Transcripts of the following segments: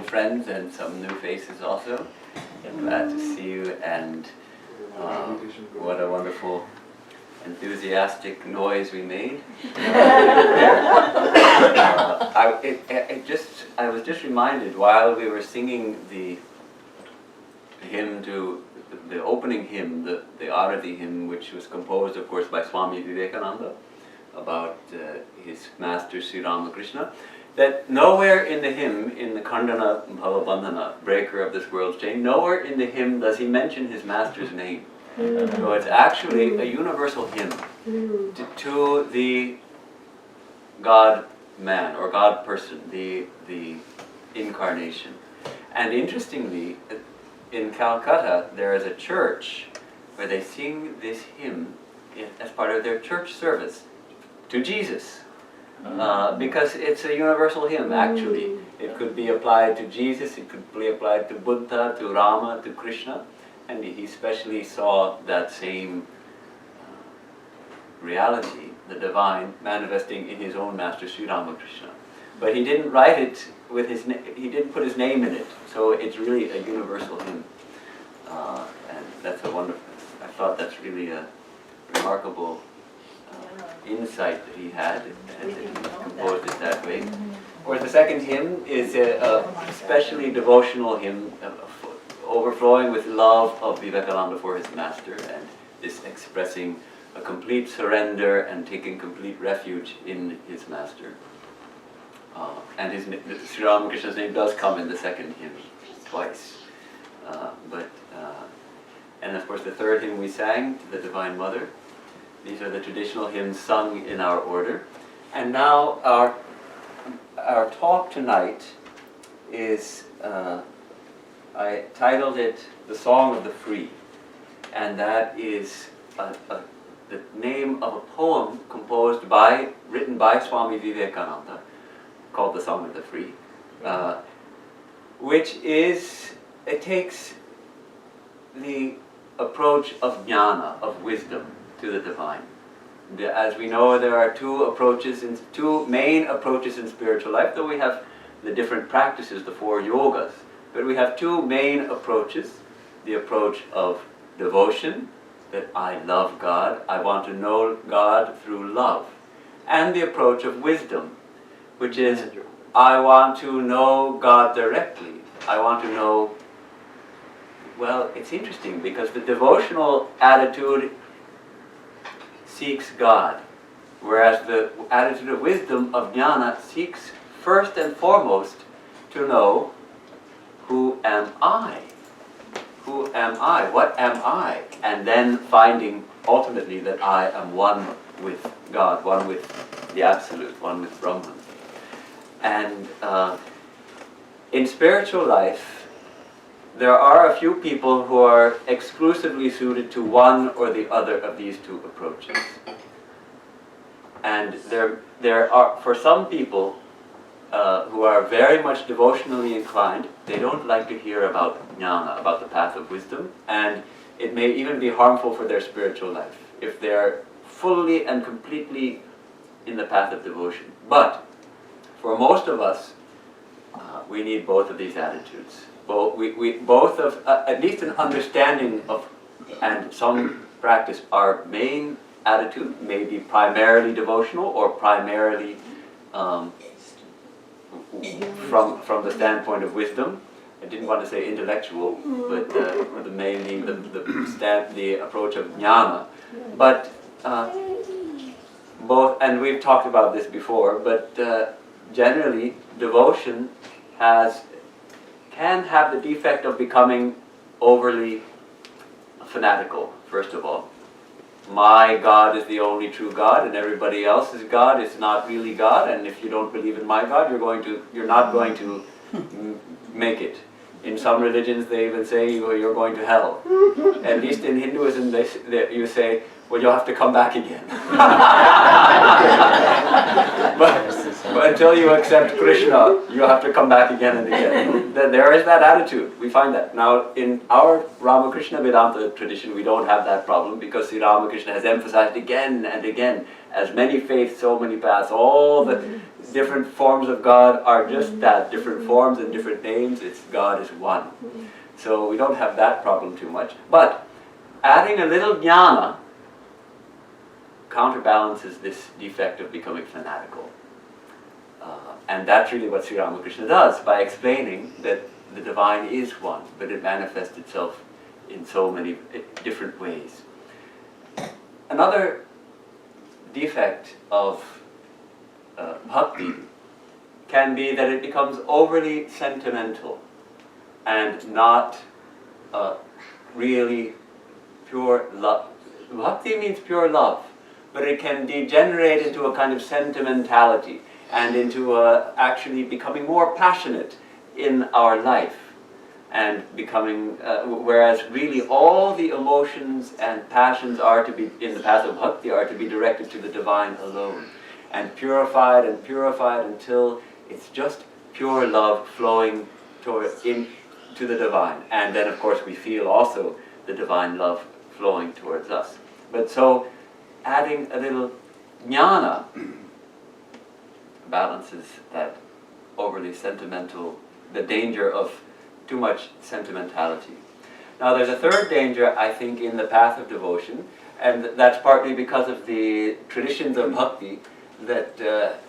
old friends and some new faces also. Glad to see you, and what a wonderful, enthusiastic noise we made. I was just reminded while we were singing the hymn to the opening hymn, the Arati hymn, which was composed, of course, by Swami Vivekananda about his master Sri Ramakrishna, that nowhere in the hymn, in the Khandana Bhavabandhana, breaker of this world's chain, nowhere in the hymn does he mention his master's name. So it's actually a universal hymn to the God-man or God-person, the incarnation. And interestingly, in Calcutta, there is a church where they sing this hymn as part of their church service to Jesus. Because it's a universal hymn, actually. It could be applied to Jesus, it could be applied to Buddha, to Rama, to Krishna, and he especially saw that same reality, the divine, manifesting in his own master, Sri Ramakrishna. But he didn't write it with his he didn't put his name in it, so it's really a universal hymn. And that's a wonderful, I thought that's really a remarkable insight that he had, and that he composed it that way. Whereas the second hymn is a especially devotional hymn, overflowing with love of Vivekananda for his master, and this expressing a complete surrender and taking complete refuge in his master. And Sri Ramakrishna's name does come in the second hymn twice. And of course the third hymn we sang, to the Divine Mother. These are the traditional hymns sung in our order. And now our talk tonight is, I titled it The Song of the Free. And that is the name of a poem written by Swami Vivekananda, called The Song of the Free, it takes the approach of jnana, of wisdom, to the divine. As we know, there are two main approaches in spiritual life, though we have the different practices, the 4 yogas, but we have 2 main approaches: the approach of devotion, that I love God, I want to know God through love, and the approach of wisdom, which is I want to know God directly. I want to know, well, it's interesting because the devotional attitude seeks God, whereas the attitude of wisdom, of jnana, seeks first and foremost to know, who am I? Who am I? What am I? And then finding ultimately that I am one with God, one with the Absolute, one with Brahman. And in spiritual life, there are a few people who are exclusively suited to one or the other of these 2 approaches. And there are, for some people who are very much devotionally inclined, they don't like to hear about jnana, about the path of wisdom, and it may even be harmful for their spiritual life if they're fully and completely in the path of devotion. But for most of us, we need both of these attitudes. Both of, at least an understanding of, and some practice. Our main attitude may be primarily devotional or primarily from the standpoint of wisdom. I didn't want to say intellectual, but mainly the approach of jnana. But both, and we've talked about this before, but generally devotion can have the defect of becoming overly fanatical, first of all. My God is the only true God, and everybody else's God is not really God, and if you don't believe in my God, you're not going to make it. In some religions they even say you're going to hell. At least in Hinduism you say, well, you'll have to come back again. but until you accept Krishna, you'll have to come back again and again. There is that attitude. We find that. Now, in our Ramakrishna Vedanta tradition, we don't have that problem because Sri Ramakrishna has emphasized again and again, as many faiths, so many paths, all the different forms of God are just that, different forms and different names. It's God is one. So we don't have that problem too much. But adding a little jnana counterbalances this defect of becoming fanatical. And that's really what Sri Ramakrishna does by explaining that the divine is one, but it manifests itself in so many different ways. Another defect of bhakti can be that it becomes overly sentimental and not really pure love. Bhakti means pure love, but it can degenerate into a kind of sentimentality and into actually becoming more passionate in our life and becoming, whereas really all the emotions and passions are to be, in the path of bhakti, are to be directed to the divine alone and purified until it's just pure love flowing to the divine. And then of course we feel also the divine love flowing towards us. But so adding a little jnana balances that overly sentimental, the danger of too much sentimentality. Now there's a third danger, I think, in the path of devotion, and that's partly because of the traditions of bhakti, that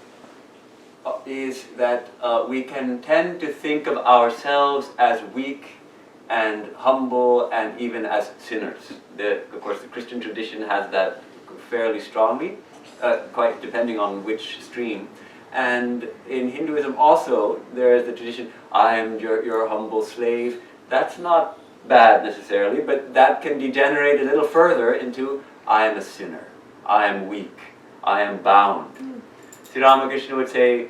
is that we can tend to think of ourselves as weak and humble and even as sinners. Of course, the Christian tradition has that fairly strongly, quite depending on which stream. And in Hinduism also, there is the tradition, I am your humble slave. That's not bad necessarily, but that can degenerate a little further into, I am a sinner, I am weak, I am bound. Sri Ramakrishna would say,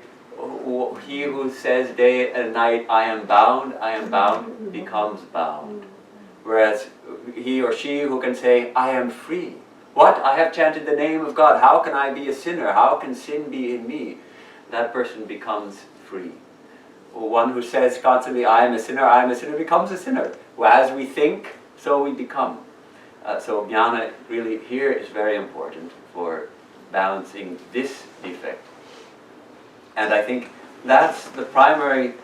he who says day and night, I am bound, becomes bound. Whereas he or she who can say, I am free. What? I have chanted the name of God. How can I be a sinner? How can sin be in me? That person becomes free. One who says constantly, I am a sinner, becomes a sinner. Well, as we think, so we become. So jnana really here is very important for balancing this defect. And I think that's the primary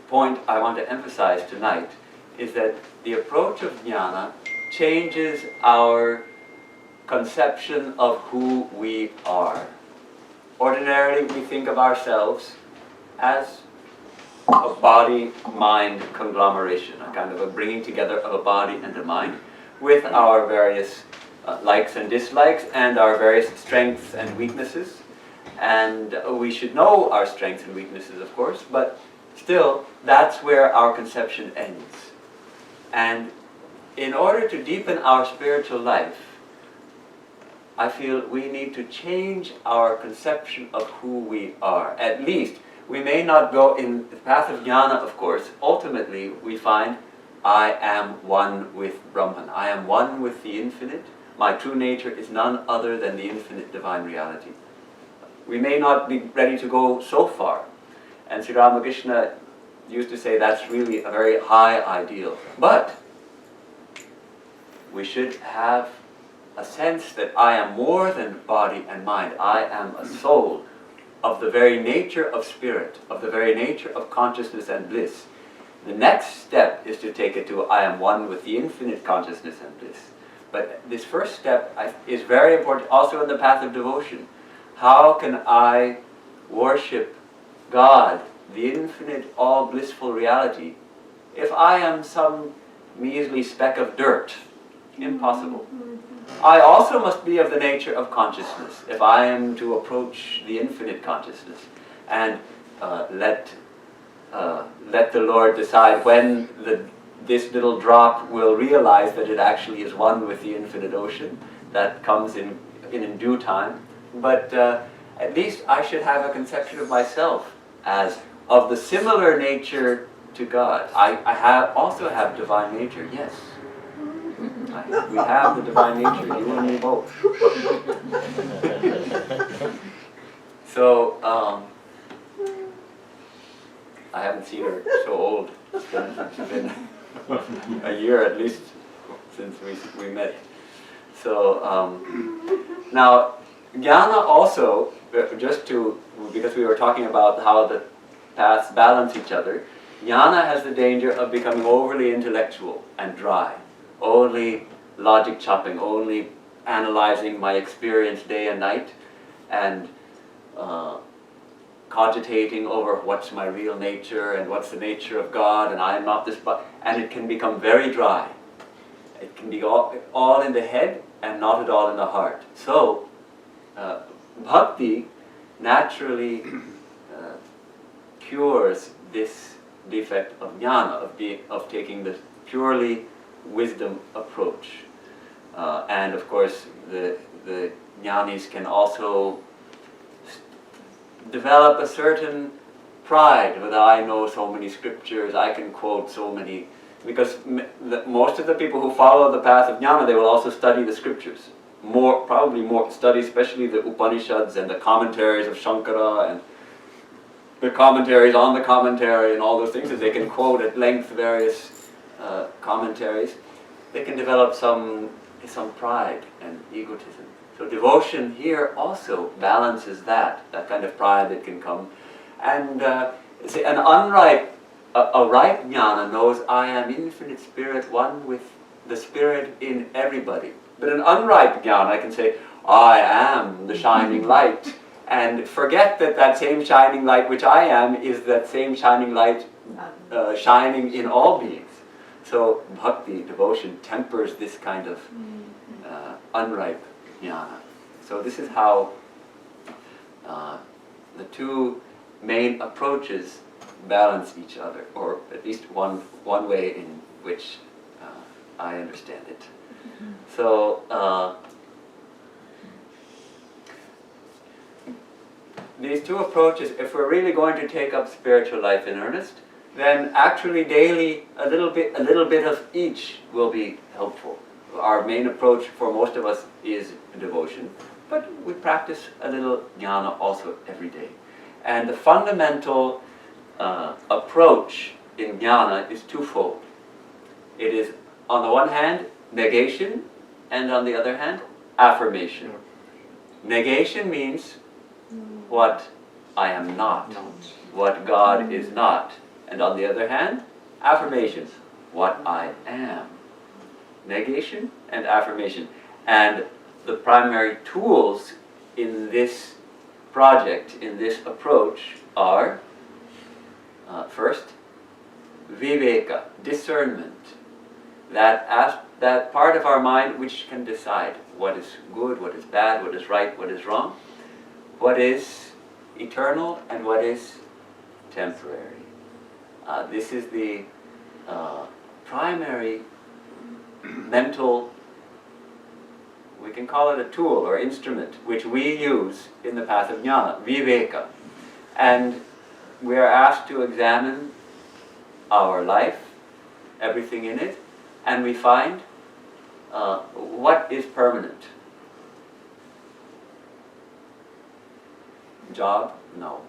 point I want to emphasize tonight, is that the approach of jnana changes our conception of who we are. Ordinarily, we think of ourselves as a body-mind conglomeration, a kind of a bringing together of a body and a mind with our various likes and dislikes and our various strengths and weaknesses. And we should know our strengths and weaknesses, of course, but still, that's where our conception ends. And in order to deepen our spiritual life, I feel we need to change our conception of who we are. At least, we may not go in the path of jnana, of course. Ultimately, we find, I am one with Brahman. I am one with the infinite. My true nature is none other than the infinite divine reality. We may not be ready to go so far. And Sri Ramakrishna used to say that's really a very high ideal. But we should have a sense that I am more than body and mind. I am a soul of the very nature of spirit, of the very nature of consciousness and bliss. The next step is to take it to I am one with the infinite consciousness and bliss. But this first step is very important also in the path of devotion. How can I worship God, the infinite, all blissful reality, if I am some measly speck of dirt? Impossible. I also must be of the nature of consciousness if I am to approach the infinite consciousness and let the Lord decide when this little drop will realize that it actually is one with the infinite ocean. That comes in due time. But at least I should have a conception of myself as of the similar nature to God. I also have divine nature, yes. We have the divine nature, you and me both. So, I haven't seen her so old. It's been a year at least since we met. So, now, jnana also, because we were talking about how the paths balance each other, jnana has the danger of becoming overly intellectual and dry, only logic chopping, only analyzing my experience day and night, and cogitating over what's my real nature and what's the nature of God, and I am not this, and it can become very dry. It can be all in the head and not at all in the heart. So, bhakti naturally cures this defect of jnana, of taking the purely wisdom approach. And of course, the jnanis can also develop a certain pride, that I know so many scriptures, I can quote so many, because most of the people who follow the path of jnana, they will also study the scriptures. Probably more study, especially the Upanishads and the commentaries of Shankara and the commentaries on the commentary and all those things that they can quote at length, various commentaries. They can develop some pride and egotism. So devotion here also balances that kind of pride that can come. And see, a ripe jnana knows I am infinite spirit, one with the spirit in everybody. But an unripe jnana, I can say, I am the shining light, and forget that same shining light which I am is that same shining light shining in all beings. So bhakti, devotion, tempers this kind of unripe jnana. So this is how the two main approaches balance each other, or at least one way in which I understand it. So these two approaches, if we're really going to take up spiritual life in earnest, then actually daily a little bit of each will be helpful. Our main approach for most of us is devotion, but we practice a little jnana also every day. And the fundamental approach in jnana is twofold. It is, on the one hand, negation, and on the other hand, affirmation. Negation means what I am not, what God is not. And on the other hand, affirmation, what I am. Negation and affirmation. And the primary tools in this project, in this approach, are first, viveka, discernment. That part of our mind which can decide what is good, what is bad, what is right, what is wrong, what is eternal and what is temporary. This is the primary mental, we can call it a tool or instrument, which we use in the path of jnana, viveka. And we are asked to examine our life, everything in it, and we find what is permanent. Job? No.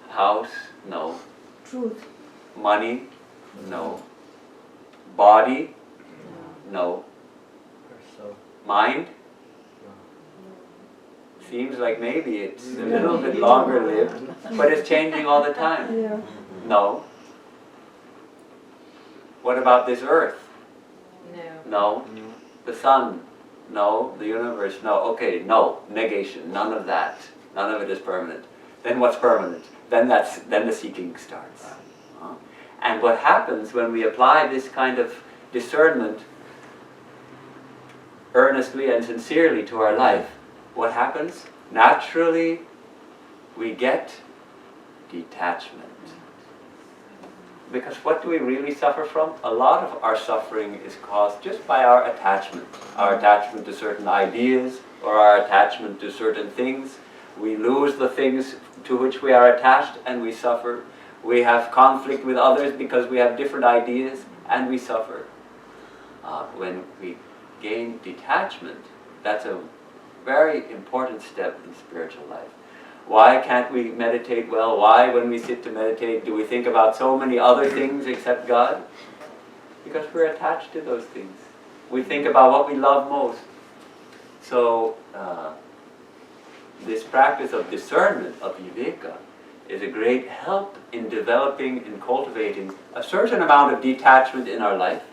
House? No. Truth. Money? No. Body? No. Mind? Seems like maybe it's a little bit longer lived, but it's changing all the time. Yeah. No. What about this earth? No. No. The sun? No. The universe? No. Okay, no. Negation. None of that. None of it is permanent. Then what's permanent? Then the seeking starts. And what happens when we apply this kind of discernment earnestly and sincerely to our life, what happens? Naturally, we get detachment. Because what do we really suffer from? A lot of our suffering is caused just by our attachment to certain ideas or our attachment to certain things. We lose the things to which we are attached and we suffer. We have conflict with others because we have different ideas and we suffer. When we gain detachment, that's a very important step in spiritual life. Why can't we meditate well? Why, when we sit to meditate, do we think about so many other things except God? Because we're attached to those things. We think about what we love most. So, this practice of discernment, of viveka, is a great help in developing and cultivating a certain amount of detachment in our life,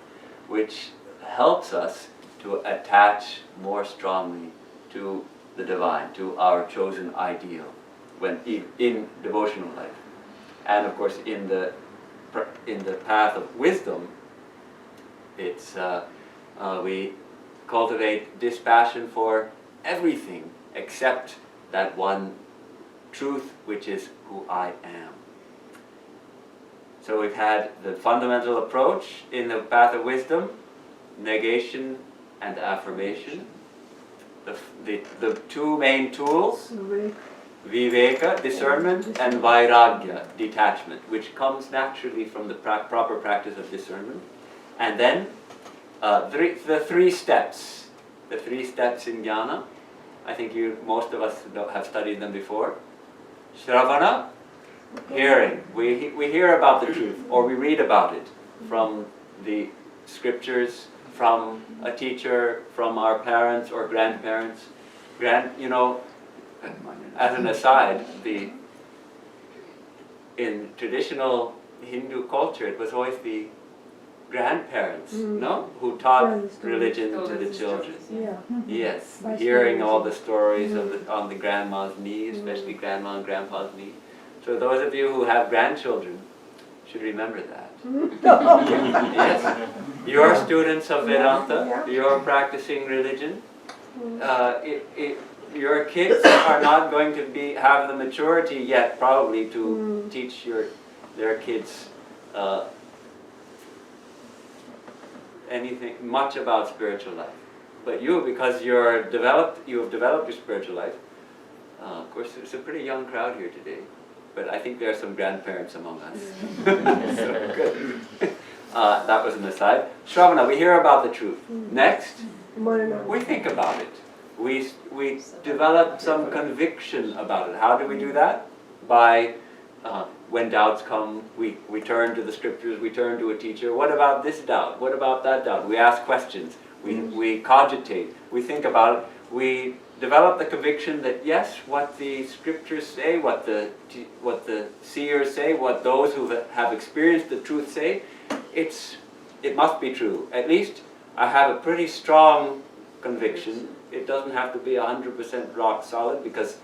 which helps us to attach more strongly to the divine, to our chosen ideal, when in devotional life. And of course, in the path of wisdom, it's we cultivate dispassion for everything except that one truth, which is who I am. So we've had the fundamental approach in the path of wisdom, negation and affirmation. The two main tools, viveka, discernment, and vairagya, detachment, which comes naturally from the proper practice of discernment. And then the three steps in jnana. I think most of us have studied them before. Shravana, hearing. We hear about the truth, or we read about it from the scriptures, from a teacher, from our parents or grandparents. As an aside, in traditional Hindu culture, it was always the grandparents, who taught religion to the children. Yeah. Yes, hearing all the stories on the grandma's knee, especially grandma and grandpa's knee. So those of you who have grandchildren should remember that. Yes, you're students of Vedanta, you're practicing religion. Your kids are not going to have the maturity yet, probably, to teach their kids anything much about spiritual life. But you, because you have developed your spiritual life. Of course, it's a pretty young crowd here today, but I think there are some grandparents among us. So good. That was an aside. Shravana, we hear about the truth. Next, we think about it. We develop some conviction about it. How do we do that? By when doubts come, we turn to the scriptures, we turn to a teacher. What about this doubt? What about that doubt? We ask questions. We cogitate. We think about it. We develop the conviction that yes, what the scriptures say, what the seers say, what those who have experienced the truth say, it must be true. At least I have a pretty strong conviction. It doesn't have to be 100% rock solid, because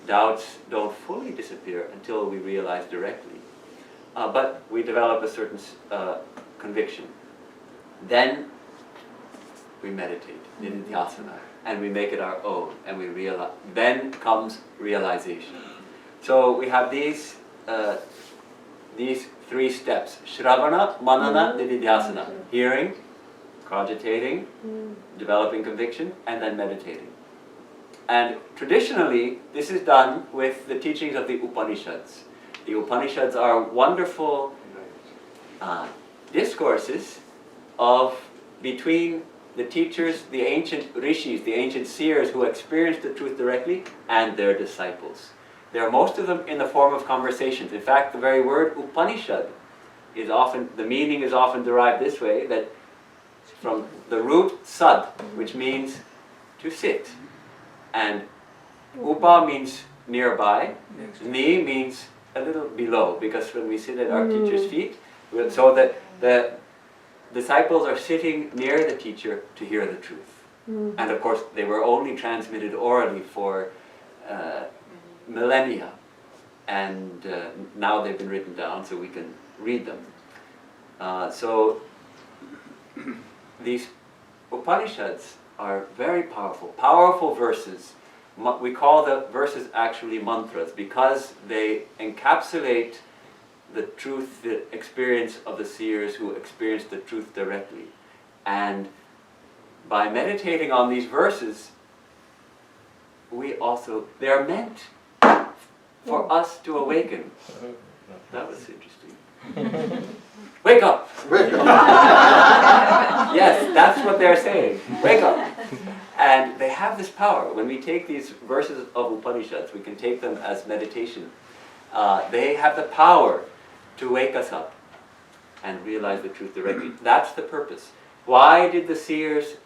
doubts don't fully disappear until we realize directly. But we develop a certain conviction. Then we meditate, nididhyasana, and we make it our own, and we realize. Then comes realization. So we have these three steps: Shravana, Manana, Nididhyasana. Hearing, cogitating, developing conviction, and then meditating. And traditionally, this is done with the teachings of the Upanishads. The Upanishads are wonderful discourses between the teachers, the ancient rishis, the ancient seers who experienced the truth directly, and their disciples. There are most of them in the form of conversations. In fact, the very word Upanishad the meaning is often derived this way, that from the root sad, which means to sit. And upa means nearby, ni means a little below, because when we sit at our teacher's feet, so that the disciples are sitting near the teacher to hear the truth. And of course, they were only transmitted orally for millennia, and now they've been written down so we can read them. So these Upanishads are very powerful verses. We call the verses actually mantras, because they encapsulate the truth, the experience of the seers who experienced the truth directly. And by meditating on these verses, they are meant for us to awaken. That was interesting. Wake up! Yes, that's what they're saying. Wake up! And they have this power. When we take these verses of Upanishads, we can take them as meditation. They have the power to wake us up and realize the truth directly. That's the purpose. Why did the seers,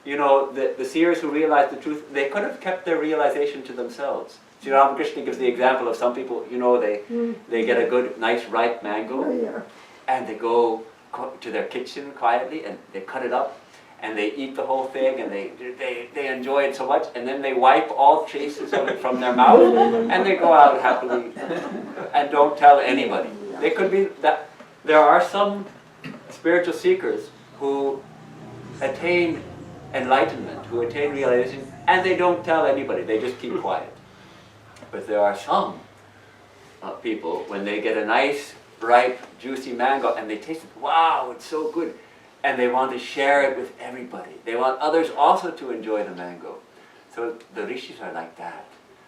the seers who realized the truth, they could have kept their realization to themselves. Sri Ramakrishna gives the example of some people, they get a good, nice, ripe mango, and they go to their kitchen quietly, and they cut it up, and they eat the whole thing, and they enjoy it so much, and then they wipe all traces of it from their mouth, and they go out happily and don't tell anybody. They could be that. There are some spiritual seekers who attain enlightenment, who attain realization, and they don't tell anybody. They just keep quiet. But there are some people, when they get a nice, ripe, juicy mango, and they taste it, wow, it's so good, and they want to share it with everybody. They want others also to enjoy the mango. So the rishis are like that.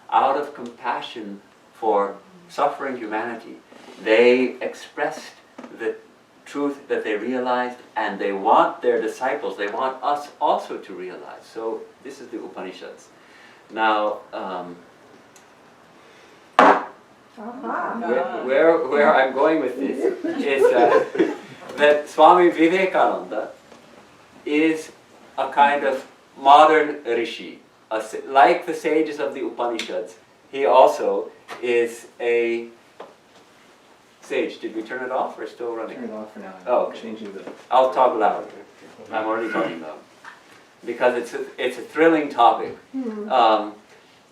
Out of compassion for suffering humanity, they expressed the truth that they realized, and they want their disciples, they want us also to realize. So this is the Upanishads. Now, where I'm going with this is that Swami Vivekananda is a kind of modern rishi. Like the sages of the Upanishads, he also is a sage. Did we turn it off or still running? Turn it off for now. Oh, okay. Changing the... I'll talk louder. I'm already talking loud. Because it's a thrilling topic.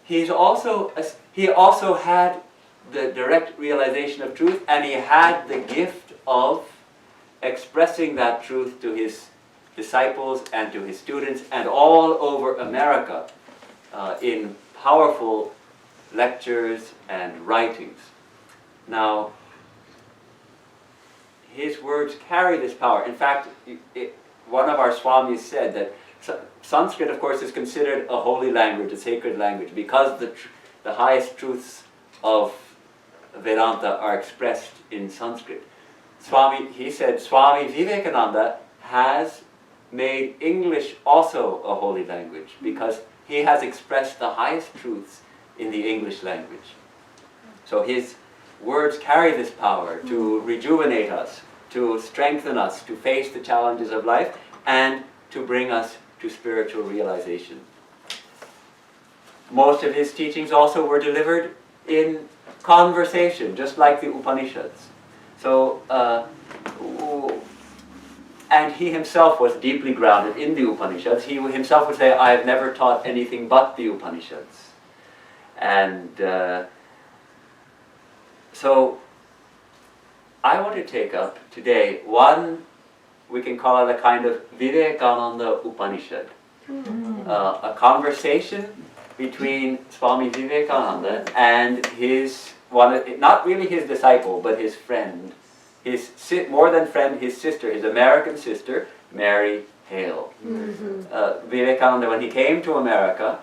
He also had the direct realization of truth, and he had the gift of expressing that truth to his disciples and to his students and all over America in powerful lectures and writings. Now, his words carry this power. In fact, one of our Swamis said that Sanskrit, of course, is considered a holy language, a sacred language, because the highest truths of Vedanta are expressed in Sanskrit. He said, Swami Vivekananda has made English also a holy language because he has expressed the highest truths in the English language. So his words carry this power to rejuvenate us, to strengthen us, to face the challenges of life, and to bring us to spiritual realization. Most of his teachings also were delivered in conversation, just like the Upanishads. So, and he himself was deeply grounded in the Upanishads. He himself would say, I have never taught anything but the Upanishads. And so, I want to take up today one, we can call it a kind of Vivekananda Upanishad. A conversation between Swami Vivekananda and not really his disciple, but his friend, more than friend, his sister, his American sister, Mary Hale. Vivekananda, when he came to America,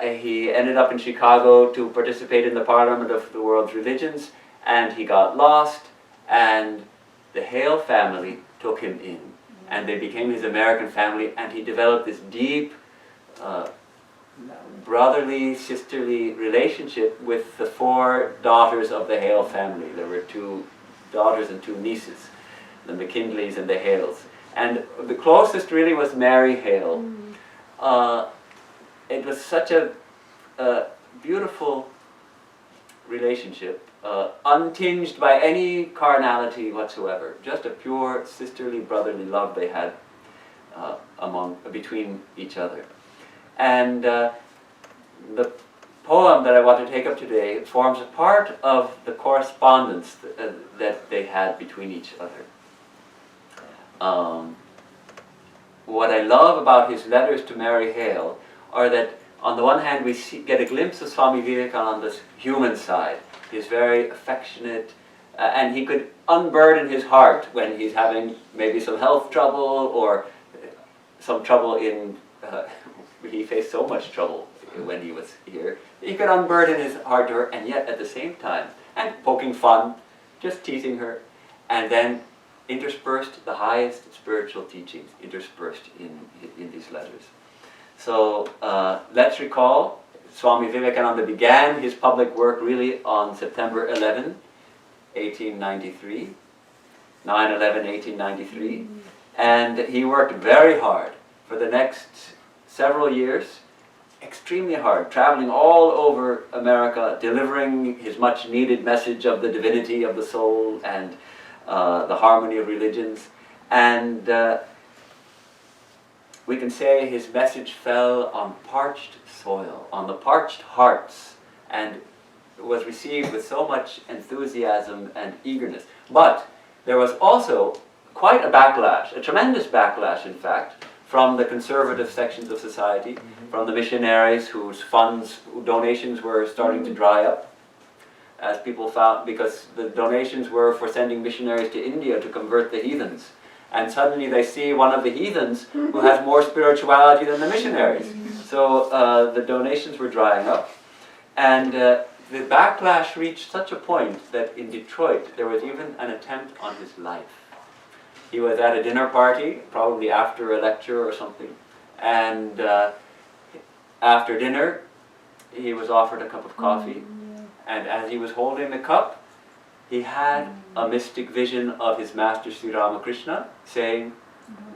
he ended up in Chicago to participate in the Parliament of the World's Religions, and he got lost, and the Hale family took him in, and they became his American family, and he developed this deep brotherly, sisterly relationship with the 4 daughters of the Hale family. There were 2 daughters and 2 nieces, the McKinleys and the Hales. And the closest really was Mary Hale. It was such a beautiful relationship, untinged by any carnality whatsoever. Just a pure sisterly, brotherly love they had between each other. And the poem that I want to take up today forms a part of the correspondence that they had between each other. What I love about his letters to Mary Hale are that on the one hand we get a glimpse of Swami Vivekananda's human side. He's very affectionate, and he could unburden his heart when he's having maybe some health trouble or some trouble in... he faced so much trouble when he was here. He could unburden his heart to her, and yet at the same time, and poking fun, just teasing her, and then interspersed the highest spiritual teachings, interspersed in these letters. So let's recall, Swami Vivekananda began his public work really on September 11, 1893, 9/11/1893, and he worked very hard for the next several years, extremely hard, traveling all over America, delivering his much needed message of the divinity of the soul and the harmony of religions. And we can say his message fell on parched soil, on the parched hearts, and was received with so much enthusiasm and eagerness. But there was also quite a backlash, a tremendous backlash in fact, from the conservative sections of society, from the missionaries whose donations were starting to dry up, as people found, because the donations were for sending missionaries to India to convert the heathens. And suddenly they see one of the heathens who has more spirituality than the missionaries. So the donations were drying up. And the backlash reached such a point that in Detroit there was even an attempt on his life. He was at a dinner party, probably after a lecture or something. And after dinner, he was offered a cup of coffee. And as he was holding the cup, he had a mystic vision of his master Sri Ramakrishna saying,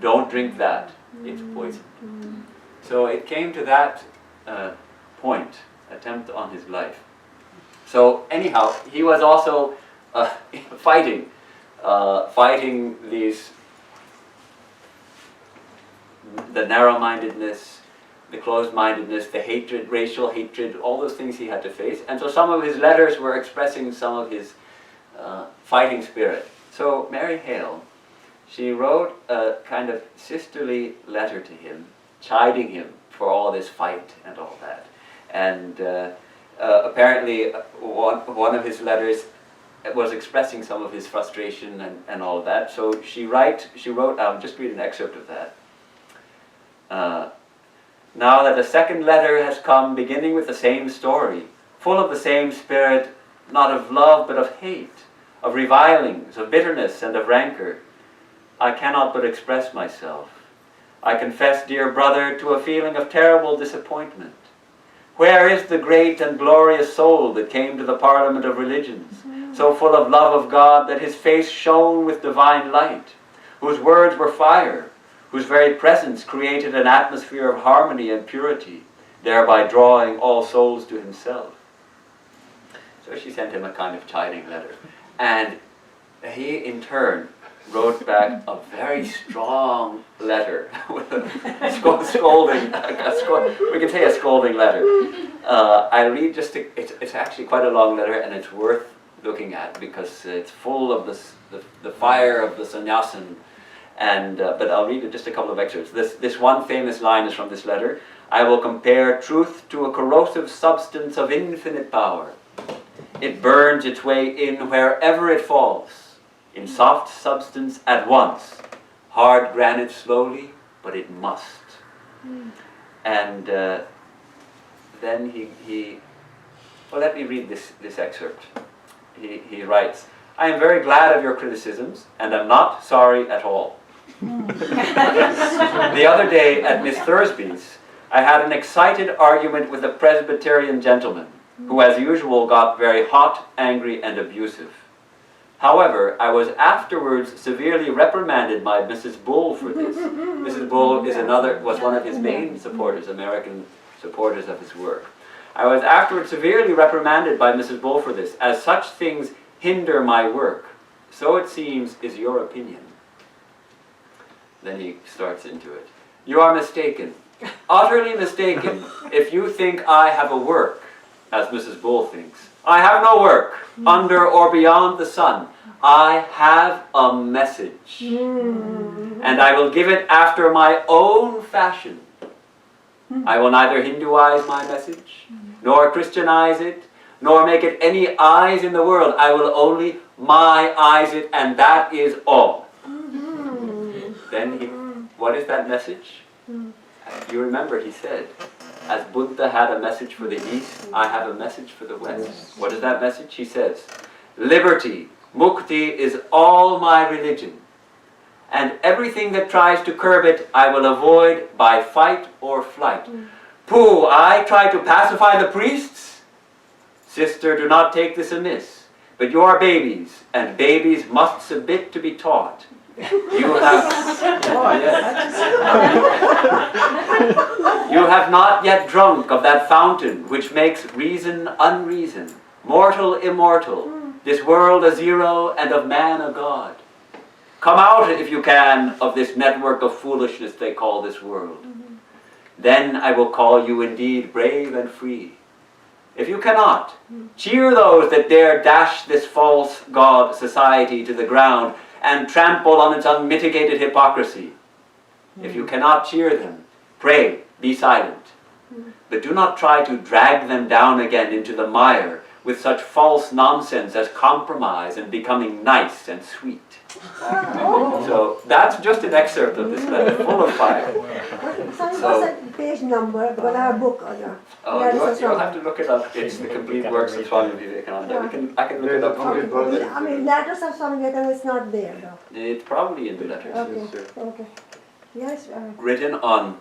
"Don't drink that, it's poison." So it came to that point, attempt on his life. So anyhow, he was also fighting the narrow-mindedness, the closed-mindedness, the hatred, racial hatred, all those things he had to face. And so some of his letters were expressing some of his fighting spirit. So Mary Hale, she wrote a kind of sisterly letter to him, chiding him for all this fight and all that. And apparently one of his letters was expressing some of his frustration and all of that. So she wrote, I'll just read an excerpt of that. Now that the second letter has come, beginning with the same story, full of the same spirit, not of love but of hate, of revilings, of bitterness and of rancor, I cannot but express myself. I confess, dear brother, to a feeling of terrible disappointment. Where is the great and glorious soul that came to the Parliament of Religions, so full of love of God that his face shone with divine light, whose words were fire, whose very presence created an atmosphere of harmony and purity, thereby drawing all souls to himself? So she sent him a kind of chiding letter. And he, in turn, wrote back a very strong letter, with a scolding, we can say a scolding letter. I read it's actually quite a long letter, and it's worth looking at because it's full of the fire of the sannyasin. And but I'll read just a couple of excerpts. This one famous line is from this letter. I will compare truth to a corrosive substance of infinite power. It burns its way in wherever it falls, in soft substance at once, hard granite slowly, but it must. And then well, let me read this excerpt. He writes, I am very glad of your criticisms, and am not sorry at all. The other day at Miss Thursby's, I had an excited argument with a Presbyterian gentleman, who as usual got very hot, angry, and abusive. However, I was afterwards severely reprimanded by Mrs. Bull for this. Mrs. Bull was one of his main supporters, American supporters of his work. I was afterwards severely reprimanded by Mrs. Bull for this, as such things hinder my work. So it seems is your opinion. Then he starts into it. You are mistaken, utterly mistaken, if you think I have a work, as Mrs. Bull thinks. I have no work, under or beyond the sun. I have a message, and I will give it after my own fashion. I will neither Hinduize my message, nor Christianize it, nor make it any eyes in the world. I will only my-eyes it, and that is all. Then what is that message? You remember he said, as Buddha had a message for the East, I have a message for the West. What is that message? He says, liberty, Mukti is all my religion, and everything that tries to curb it I will avoid by fight or flight. Pooh, I try to pacify the priests? Sister, do not take this amiss, but you are babies, and babies must submit to be taught. You have not yet drunk of that fountain which makes reason unreason, mortal immortal, this world a zero and of man a god. Come out, if you can, of this network of foolishness they call this world. Then I will call you indeed brave and free. If you cannot, cheer those that dare dash this false god society to the ground and trample on its unmitigated hypocrisy. If you cannot cheer them, pray, be silent. But do not try to drag them down again into the mire with such false nonsense as compromise and becoming nice and sweet. So that's just an excerpt of this letter, full of fire. Sorry, what's that page number? Because I have a book on your... You'll have to look it up. It's the complete works of Swami Vivekananda. I can look it up for you. I mean, letters of Swami Vivekananda is not there, though. It's probably in the letters. Okay. Yes. Written on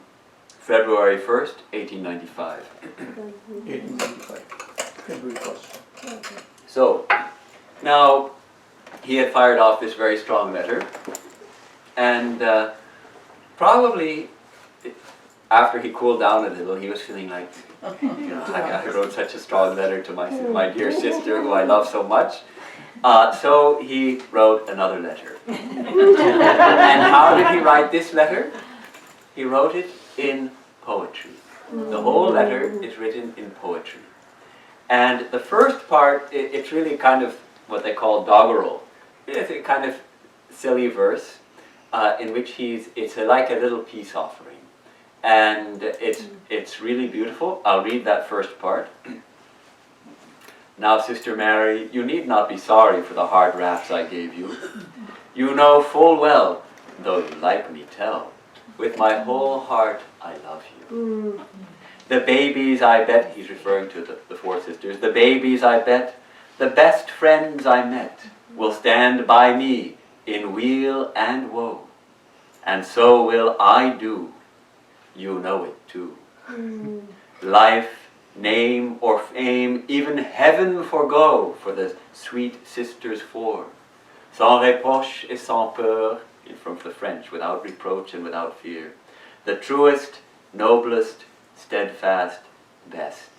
February 1st, 1895. 1895. February 1st. So, now he had fired off this very strong letter, and probably after he cooled down a little, he was feeling like, I wrote such a strong letter to my dear sister who I love so much. So he wrote another letter. And how did he write this letter? He wrote it in poetry. The whole letter is written in poetry. And the first part, it's really kind of what they call doggerel. It's a kind of silly verse in which it's like a little peace offering. And it's really beautiful. I'll read that first part. Now, Sister Mary, you need not be sorry for the hard raps I gave you. You know full well, though you like me tell, with my whole heart I love you. The babies, I bet, he's referring to the four sisters, the babies, I bet, the best friends I met, will stand by me in weal and woe. And so will I do. You know it too. Life, name, or fame, even heaven forego for the sweet sisters four. Sans reproche et sans peur, from the French, without reproach and without fear. The truest, noblest, steadfast, best.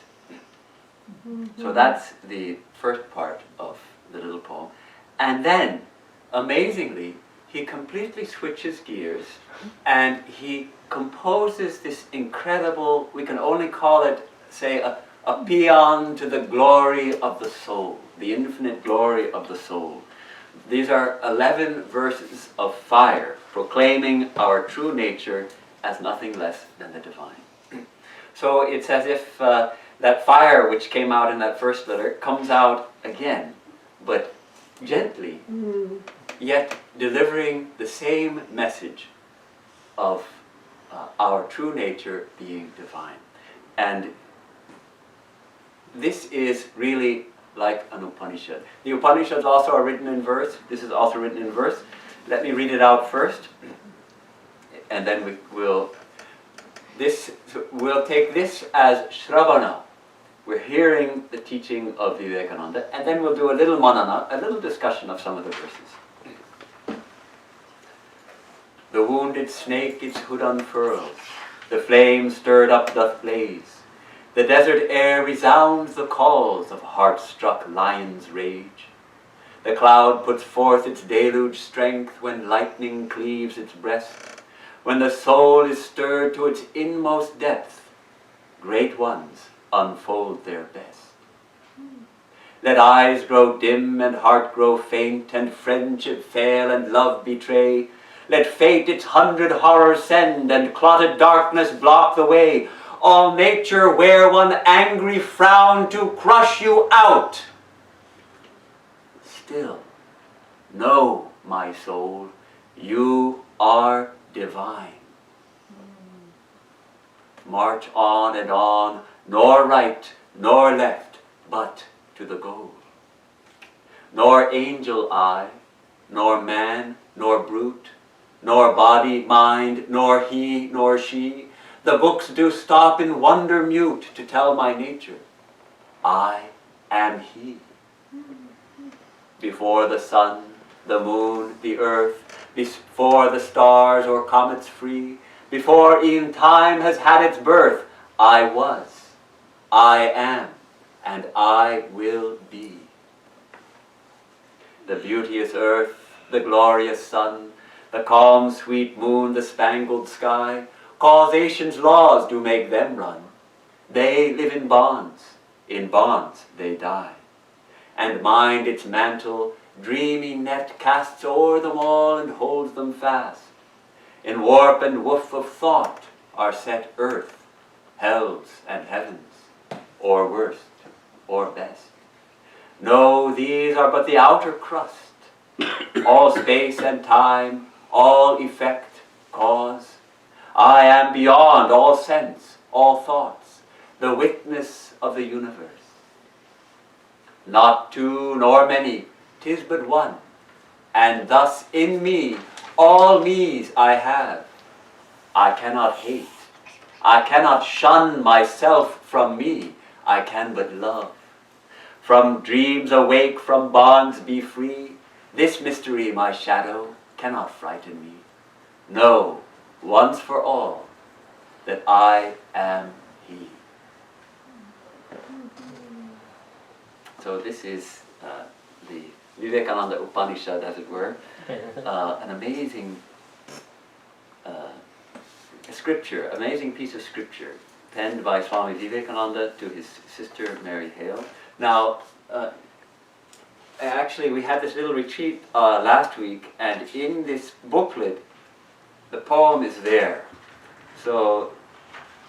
So that's the first part of the little poem. And then, amazingly, he completely switches gears and he composes this incredible, we can only call it, say, a paean to the glory of the soul, the infinite glory of the soul. These are 11 verses of fire, proclaiming our true nature as nothing less than the divine. So it's as if that fire which came out in that first letter comes out again, but gently, yet delivering the same message of our true nature being divine. And this is really like an Upanishad. The Upanishads also are written in verse. This is also written in verse. Let me read it out first, and then we'll take this as Shravana. We're hearing the teaching of Vivekananda, and then we'll do a little manana, a little discussion of some of the verses. The wounded snake its hood unfurls, the flame stirred up doth blaze. The desert air resounds the calls of heart-struck lion's rage. The cloud puts forth its deluge strength when lightning cleaves its breast. When the soul is stirred to its inmost depth, great ones unfold their best. Let eyes grow dim and heart grow faint, and friendship fail and love betray. Let fate its 100 horrors send, and clotted darkness block the way. All nature wear one angry frown to crush you out. Still, know, my soul, you are divine. March on and on, nor right nor left, but to the goal. nor angel eye, nor man, nor brute, nor body, mind, nor he, nor she. The books do stop in wonder mute to tell my nature. I am he. Before the sun, the moon, the earth, before the stars or comets free, before e'en time has had its birth, I was, I am, and I will be. The beauteous earth, the glorious sun, the calm sweet moon, the spangled sky, causation's laws do make them run. They live in bonds they die. And mind its mantle, dreamy net casts o'er them all and holds them fast. In warp and woof of thought are set earth, hells and heavens, or worst, or best. No, these are but the outer crust, all space and time, all effect, cause. I am beyond all sense, all thoughts, the witness of the universe. Not two nor many, 'tis but one, and thus in me all me's I have. I cannot hate, I cannot shun myself from me, I can but love. From dreams awake, from bonds be free, this mystery, my shadow, cannot frighten me. Know, once for all, that I am he. So this is the Vivekananda Upanishad, as it were, an amazing scripture, amazing piece of scripture, penned by Swami Vivekananda to his sister Mary Hale. Now, actually we had this little retreat last week, and in this booklet, the poem is there. So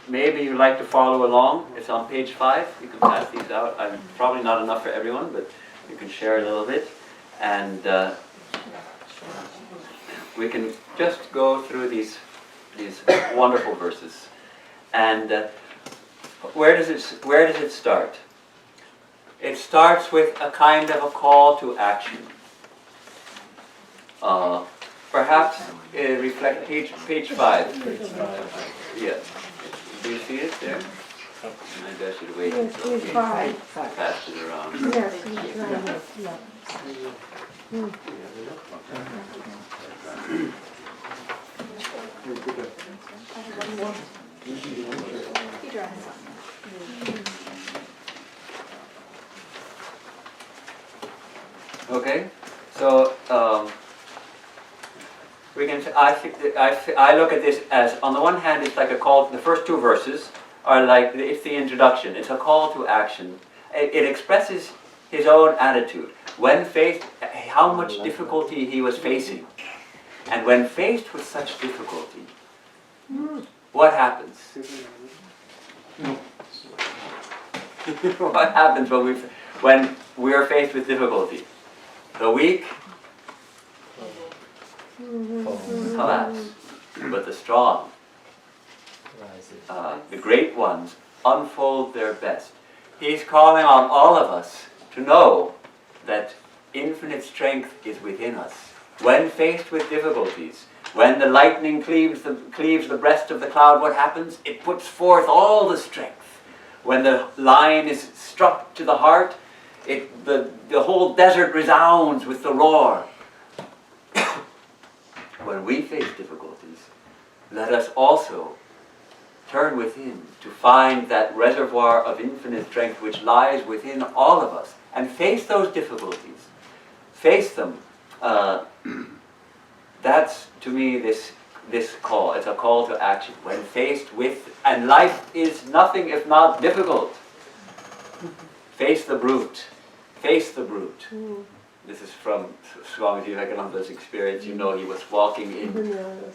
maybe you'd like to follow along. It's on page 5. You can pass these out. I'm probably not enough for everyone, but you can share a little bit. And we can just go through these wonderful verses. And where does it start? It starts with a kind of a call to action. Perhaps reflect page 5. Yes. Do you see it there? Maybe I should wait Yes, until it's we fine. pass it around. Yes, it's right. Yeah. Okay, so we can. I look at this as, on the one hand, it's like a call. The first 2 verses are like, it's the introduction. It's a call to action. It expresses his own attitude when faced, how much difficulty he was facing, and when faced with such difficulty, what happens? What happens when we are faced with difficulty? The weak collapse, but the strong, the great ones, unfold their best. He's calling on all of us to know that infinite strength is within us. When faced with difficulties, when the lightning cleaves the breast of the cloud, what happens? It puts forth all the strength. When the lion is struck to the heart, the whole desert resounds with the roar. When we face difficulties, let us also turn within to find that reservoir of infinite strength which lies within all of us, and face those difficulties. Face them. That's, to me, this call. It's a call to action. When faced with, and life is nothing if not difficult, face the brute. Face the brute. This is from Swami Vivekananda's experience. You know, he was walking in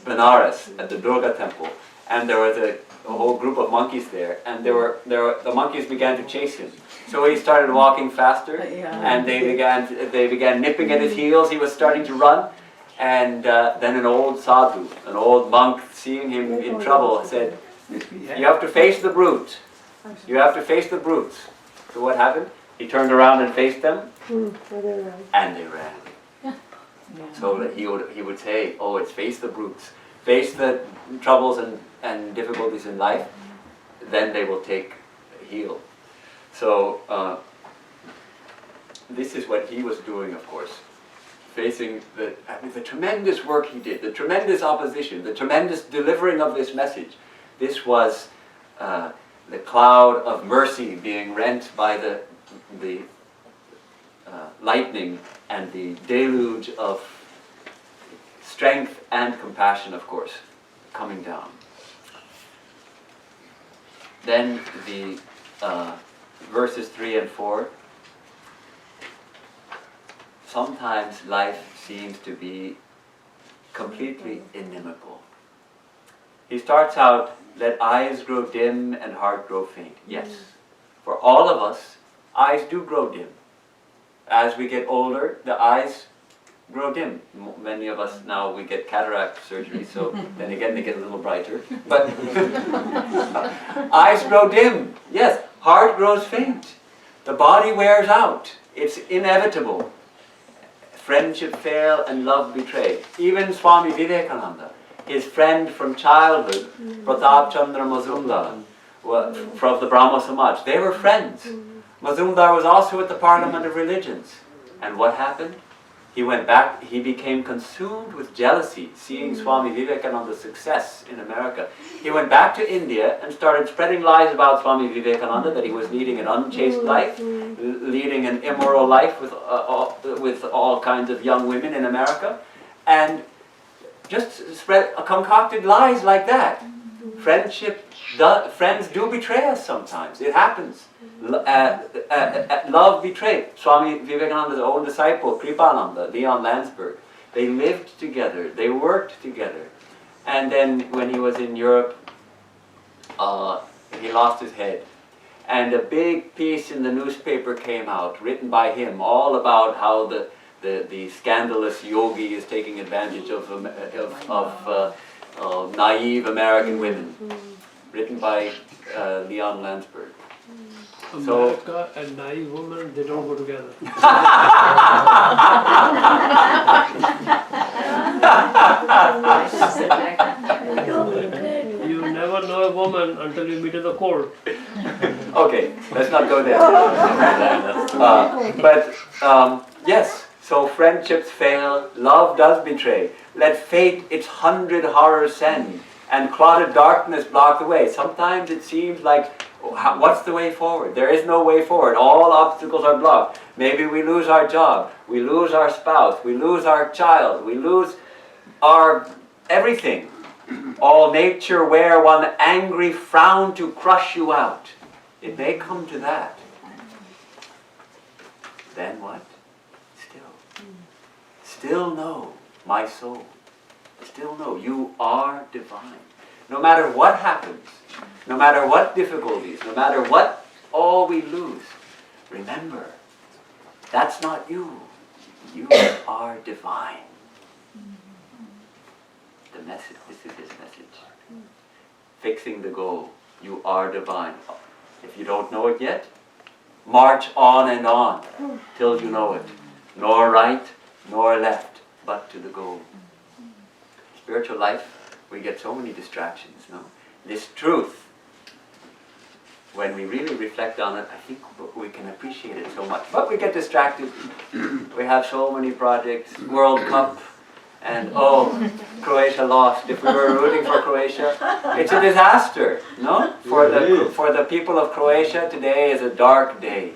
Benares at the Durga temple, and there was a whole group of monkeys there, and the monkeys began to chase him. So he started walking faster, and they began nipping at his heels. He was starting to run, and then an old sadhu, an old monk, seeing him in trouble, said, "You have to face the brute. You have to face the brutes." So what happened? He turned around and faced them, I don't know. and they ran. So that he would say, oh, it's face the brutes, face the troubles and difficulties in life, then they will heal. So this is what he was doing, of course, facing the tremendous work he did, the tremendous opposition, the tremendous delivering of this message. This was the cloud of mercy being rent by the lightning and the deluge of strength and compassion, of course, coming down. Then the verses 3 and 4. Sometimes life seems to be completely inimical. He starts out, let eyes grow dim and heart grow faint. Yes, for all of us, eyes do grow dim. As we get older, the eyes grow dim. Many of us now, we get cataract surgery, so then again they get a little brighter. But eyes grow dim. Yes, heart grows faint. The body wears out. It's inevitable. Friendship fail and love betray. Even Swami Vivekananda, his friend from childhood, Pratap Chandra Mazumdar, from the Brahmo Samaj, they were friends. Mazumdar was also at the Parliament of Religions. And what happened? He went back, he became consumed with jealousy, seeing Swami Vivekananda's success in America. He went back to India and started spreading lies about Swami Vivekananda, that he was leading an unchaste life, leading an immoral life with all kinds of young women in America, and just concocted lies like that. Friends do betray us sometimes. It happens. Love betrayed. Swami Vivekananda's own disciple, Kripananda, Leon Landsberg, they lived together, they worked together. And then when he was in Europe, he lost his head. And a big piece in the newspaper came out, written by him, all about how the scandalous yogi is taking advantage of naive American women, written by Leon Landsberg. America and naive women, they don't go together. You never know a woman until you meet in the court. Okay, let's not go there. Yes, so friendships fail, love does betray. Let fate its 100 horrors send, and clouded darkness block the way. Sometimes it seems like, what's the way forward? There is no way forward. All obstacles are blocked. Maybe we lose our job, we lose our spouse, we lose our child, we lose our everything. All nature wear one angry frown to crush you out. It may come to that. Then what? Still know, my soul. Still know, you are divine. No matter what happens, no matter what difficulties, no matter what all we lose, remember, that's not you. You are divine. The message, this is his message. Fixing the goal, you are divine. If you don't know it yet, march on and on till you know it. Nor right, nor left, but to the goal. Spiritual life, we get so many distractions, no? This truth, when we really reflect on it, I think we can appreciate it so much. But we get distracted. We have so many projects, World Cup, and Croatia lost. If we were rooting for Croatia, it's a disaster, no? For the people of Croatia, today is a dark day.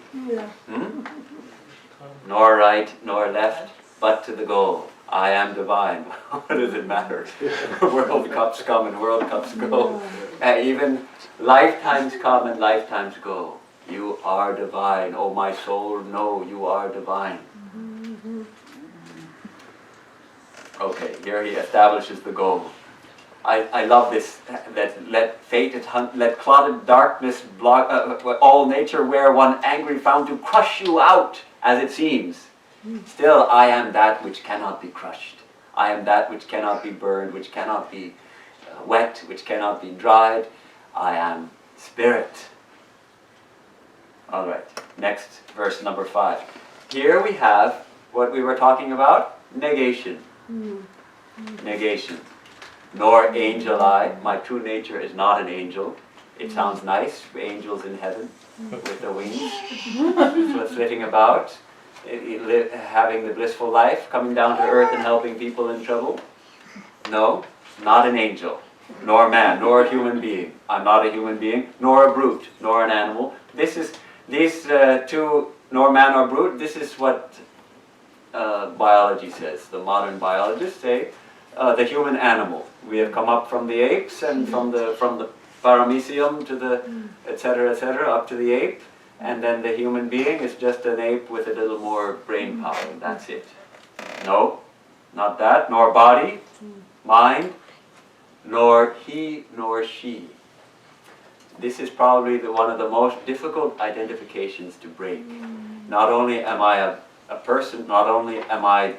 Nor right, nor left, but to the goal. I am divine. What does it matter? World Cups come and World Cups go. Even lifetimes come and lifetimes go. You are divine. Oh, my soul, know you are divine. Okay, here he establishes the goal. I love this, that let fate, let clouded darkness block, all nature wear one angry frown to crush you out, as it seems. Still, I am that which cannot be crushed. I am that which cannot be burned, which cannot be wet, which cannot be dried. I am spirit. All right, next. next verse, number 5. Here we have what we were talking about, negation. Negation. Nor angel I, my true nature is not an angel. It sounds nice, angels in heaven with the wings, flitting about, having the blissful life, coming down to earth and helping people in trouble. No, not an angel, nor man, nor a human being. I'm not a human being, nor a brute, nor an animal. These two, nor man nor brute, this is what biology says. The modern biologists say the human animal. We have come up from the apes and from the paramecium to the etc., up to the ape, and then the human being is just an ape with a little more brain power, and that's it. No, not that, nor body, mind, nor he nor she. This is probably one of the most difficult identifications to break. Not only am I a person, not only am I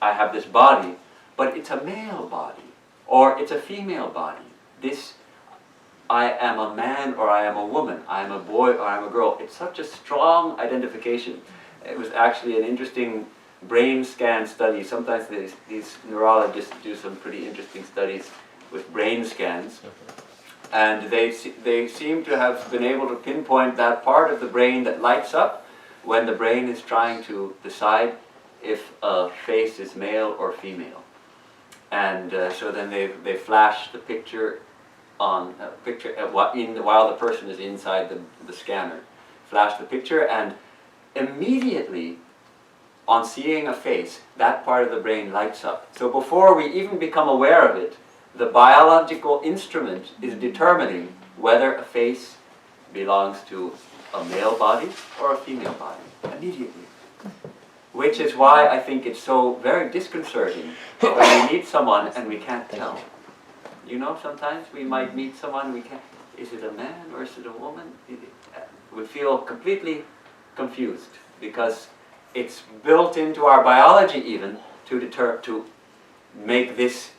have this body, but it's a male body, or it's a female body. This, I am a man or I am a woman, I am a boy or I am a girl. It's such a strong identification. It was actually an interesting brain scan study. Sometimes these neurologists do some pretty interesting studies with brain scans. And they seem to have been able to pinpoint that part of the brain that lights up when the brain is trying to decide if a face is male or female. And so then they flash the picture on while the person is inside the scanner. Flash the picture, and immediately on seeing a face, that part of the brain lights up. So before we even become aware of it, the biological instrument is determining whether a face belongs to a male body or a female body, immediately. Which is why I think it's so very disconcerting when we meet someone and we can't tell. You know, sometimes we might meet someone, we can't, is it a man or is it a woman? We feel completely confused because it's built into our biology even to make this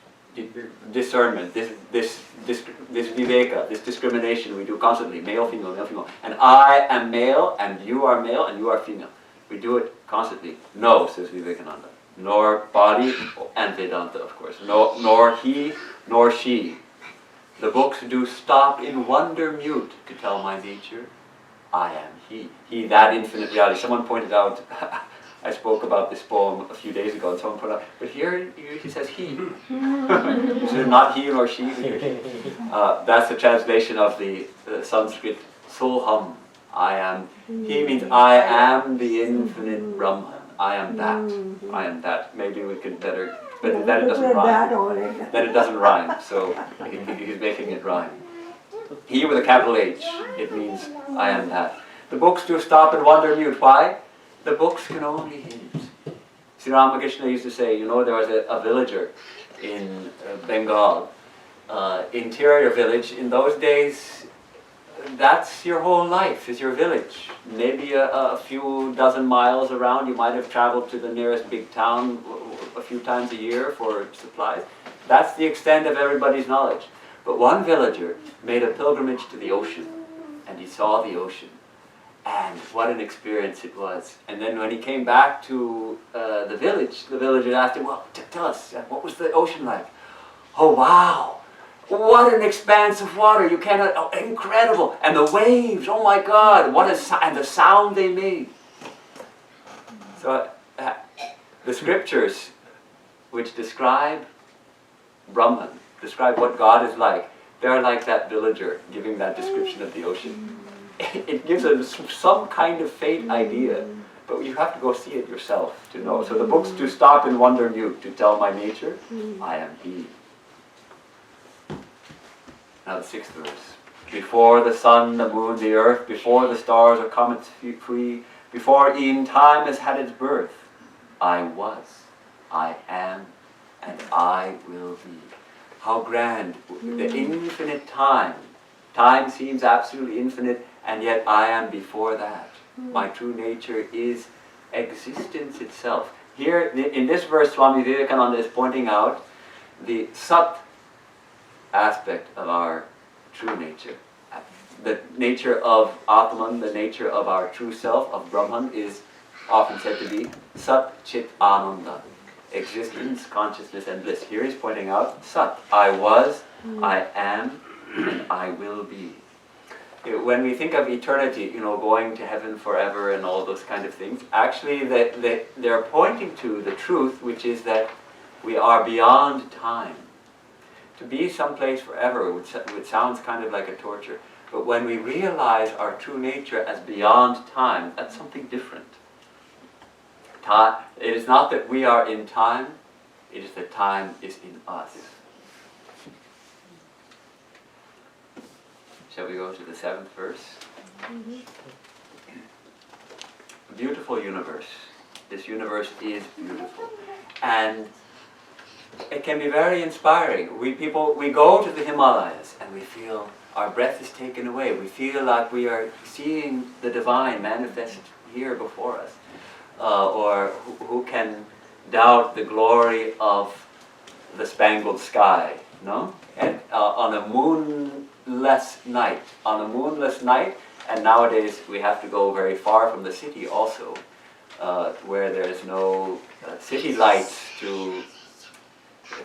discernment, this viveka, this discrimination we do constantly, male, female, and I am male, and you are female. We do it constantly. No, says Vivekananda, nor body, and Vedanta, of course, no, nor he, nor she. The books do stop in wonder mute to tell my nature, I am he, that infinite reality. Someone pointed out, I spoke about this poem a few days ago, and someone pointed out, but here he says he. So not he nor she, that's the translation of the Sanskrit Soham. I am. He means I am the infinite Brahman. I am that. I am that. Maybe we could better, but then it doesn't rhyme. Then it doesn't rhyme. So he's making it rhyme. He with a capital H. It means I am that. The books do stop and wonder mute. Why? The books can only hint. Sri Ramakrishna used to say, you know, there was a villager in Bengal, interior village. In those days, that's your whole life, is your village. Maybe a few dozen miles around, you might have traveled to the nearest big town a few times a year for supplies. That's the extent of everybody's knowledge. But one villager made a pilgrimage to the ocean, and he saw the ocean. And what an experience it was. And then when he came back to the villager asked him, well, tell us, what was the ocean like? Oh, wow. What an expanse of water, you cannot, oh, incredible. And the waves, oh my God, and the sound they made. So the scriptures which describe Brahman, describe what God is like, they're like that villager giving that description of the ocean. It gives us some kind of faint idea, but you have to go see it yourself to know. So the books do stop and wonder mute to tell my nature, I am he. Now the 6th verse. Before the sun, the moon, the earth, before the stars or comets free, before e'en time has had its birth, I was, I am, and I will be. How grand, the infinite time. Time seems absolutely infinite, and yet I am before that. My true nature is existence itself. Here, in this verse, Swami Vivekananda is pointing out the Sat aspect of our true nature. the nature of Atman, the nature of our true self, of Brahman, is often said to be Sat Chit Ananda, existence, consciousness, and bliss. Here he's pointing out Sat, I was, I am, and I will be. When we think of eternity, going to heaven forever and all those kind of things, actually they're pointing to the truth, which is that we are beyond time. To be someplace forever, which sounds kind of like a torture, but when we realize our true nature as beyond time, that's something different. It is not that we are in time, it is that time is in us. Shall we go to the 7th verse? A beautiful universe. This universe is beautiful. And it can be very inspiring. We go to the Himalayas and we feel our breath is taken away. We feel like we are seeing the divine manifest here before us. Or who can doubt the glory of the spangled sky, no? And on a moonless night, and nowadays we have to go very far from the city also, where there's no city lights to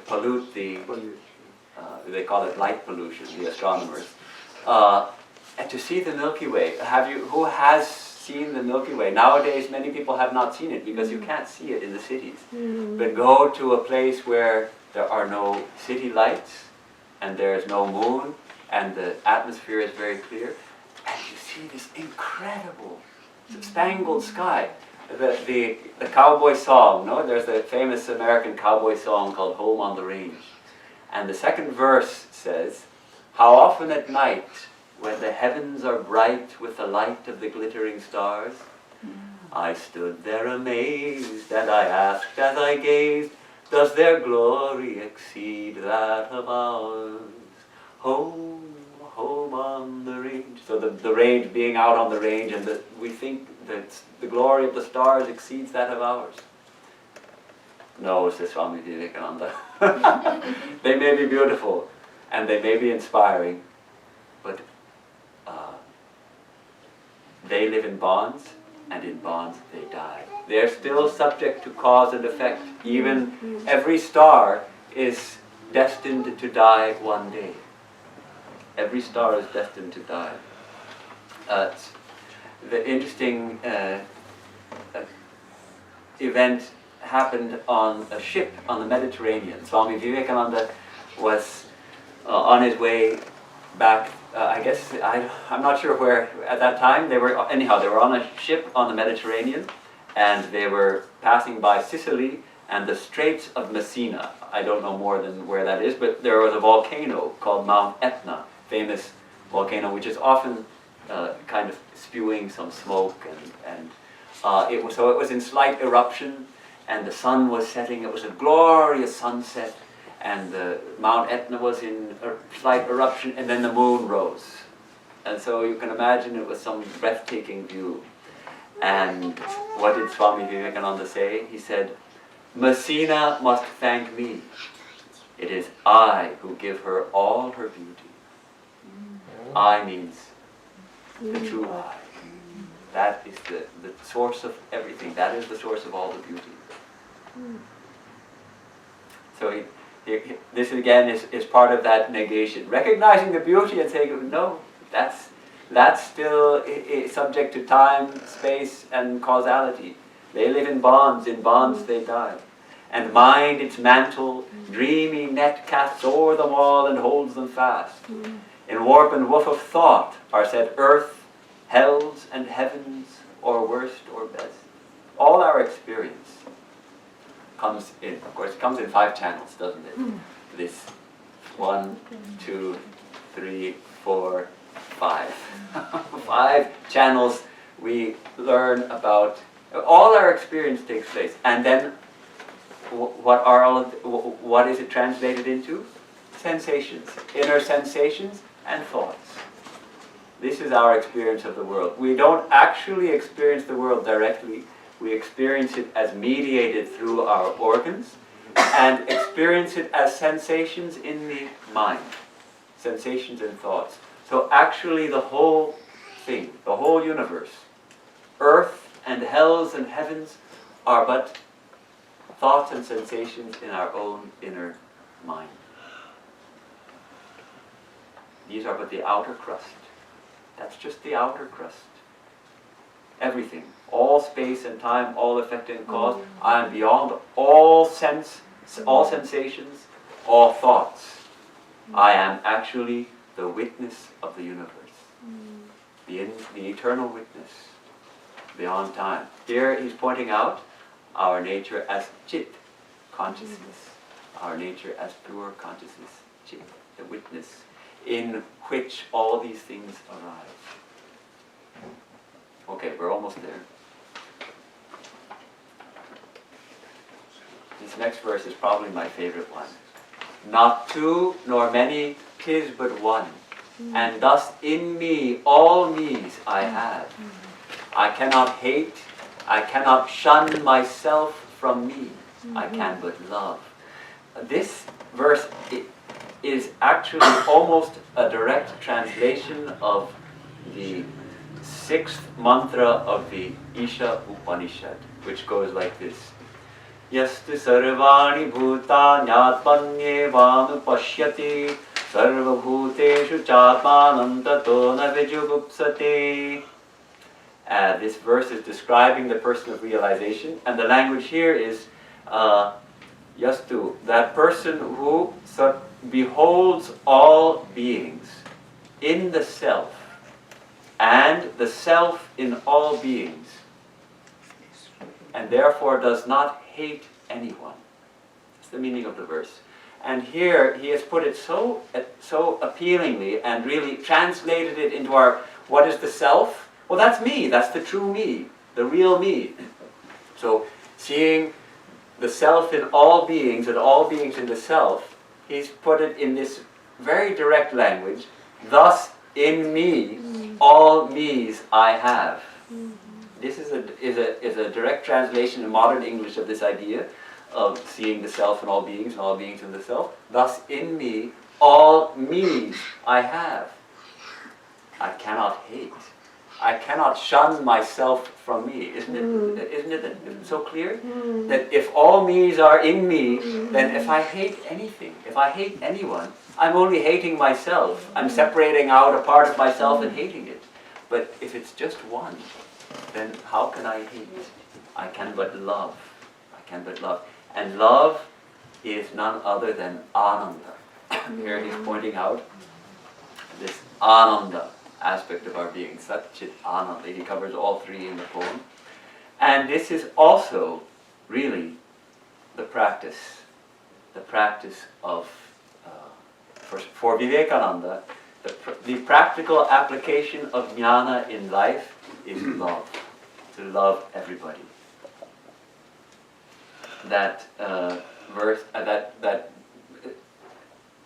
pollute they call it light pollution, the astronomers, and to see the Milky Way. Who has seen the Milky Way? Nowadays many people have not seen it because you can't see it in the cities. But go to a place where there are no city lights and there's no moon and the atmosphere is very clear, and you see this incredible spangled sky. The cowboy song, no? There's a famous American cowboy song called Home on the Range. And the 2nd verse says, how often at night, when the heavens are bright with the light of the glittering stars, I stood there amazed, and I asked as I gazed, does their glory exceed that of ours? Home, home on the range. So the range, being out on the range, and we think that the glory of the stars exceeds that of ours. No, says Swami Vivekananda. They may be beautiful, and they may be inspiring, but they live in bonds, and in bonds they die. They're still subject to cause and effect. Even every star is destined to die one day. Every star is destined to die. The interesting event happened on a ship on the Mediterranean. Swami Vivekananda was on his way back, I'm not sure where at that time. They were on a ship on the Mediterranean, and they were passing by Sicily and the Straits of Messina. I don't know more than where that is, but there was a volcano called Mount Etna, famous volcano, which is often kind of spewing some smoke, and it was in slight eruption, and the sun was setting. It was a glorious sunset, and Mount Etna was in a slight eruption, and then the moon rose. And so you can imagine it was some breathtaking view. And what did Swami Vivekananda say? He said, Messina must thank me. It is I who give her all her beauty. I means the true I. That is the source of everything. That is the source of all the beauty. So this again is part of that negation. Recognizing the beauty and saying, no, that's still subject to time, space, and causality. They live in bonds they die. And mind its mantle, dreamy net casts o'er them all and holds them fast. In warp and woof of thought are set earth, hells, and heavens, or worst or best. All our experience comes in, of course, it comes in 5 channels, doesn't it? This 1, 2, 3, 4, 5. 5 channels we learn about. All our experience takes place, and then what is it translated into? Sensations, inner sensations and thoughts. This is our experience of the world. We don't actually experience the world directly. We experience it as mediated through our organs, and experience it as sensations in the mind, sensations and thoughts. So actually the whole thing, the whole universe, earth and hells and heavens are but thoughts and sensations in our own inner mind. These are but the outer crust. That's just the outer crust. Everything, all space and time, all effect and cause, I am beyond all sense, all sensations, all thoughts. I am actually the witness of the universe. The eternal witness, beyond time. Here he's pointing out our nature as chit, consciousness. Our nature as pure consciousness, chit, the witness, in which all these things arise. Okay, we're almost there. This next verse is probably my favorite one. Not two nor many, 'tis but one. And thus in me, all me's I have. I cannot hate, I cannot shun myself from me. I can but love. This verse is actually almost a direct translation of the 6th mantra of the Isha Upanishad, which goes like this. Yastu sarvani bhutanyatmanyevanupashyati sarvabhuteshu chatmanam tato na vijugupsate. This verse is describing the person of realization, and the language here is Yastu, that person who beholds all beings in the self, and the self in all beings, and therefore does not hate anyone. That's the meaning of the verse. And here he has put it so appealingly and really translated it into our, what is the self? Well, that's me. That's the true me, the real me. So seeing the self in all beings and all beings in the self, he's put it in this very direct language. Thus in me, all me's I have. This is a direct translation in modern English of this idea of seeing the self in all beings and all beings in the self. Thus in me, all me's I have. I cannot hate. I cannot shun myself from me. Isn't it so clear? That if all me's are in me, then if I hate anything, if I hate anyone, I'm only hating myself. I'm separating out a part of myself and hating it. But if it's just one, then how can I hate? I can but love. I can but love. And love is none other than Ananda. Here he's pointing out this Ananda aspect of our being, Satchit Ananda. He covers all three in the poem. And this is also really the practice of, for Vivekananda, the practical application of jnana in life is love, to love everybody. That verse, that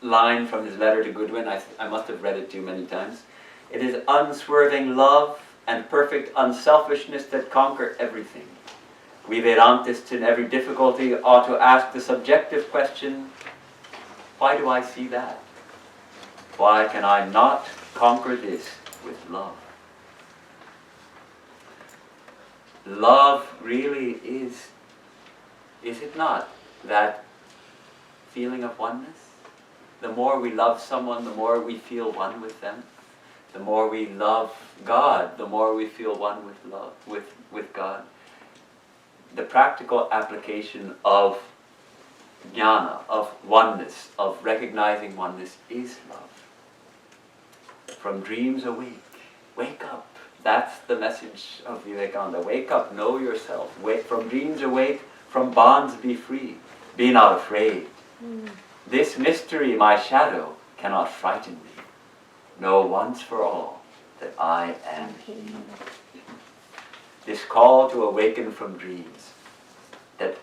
line from his letter to Goodwin, I must have read it too many times. It is unswerving love and perfect unselfishness that conquer everything. We Vedantists in every difficulty ought to ask the subjective question, why do I see that? Why can I not conquer this with love? Love really is it not, that feeling of oneness? The more we love someone, the more we feel one with them. The more we love God, the more we feel one with love, with God. The practical application of jnana, of oneness, of recognizing oneness is love. From dreams awake, wake up. That's the message of Vivekananda. Wake up, know yourself. Wake, from dreams awake, from bonds be free. Be not afraid. This mystery, my shadow, cannot frighten me. Know once for all that I am He. This call to awaken from dreams, that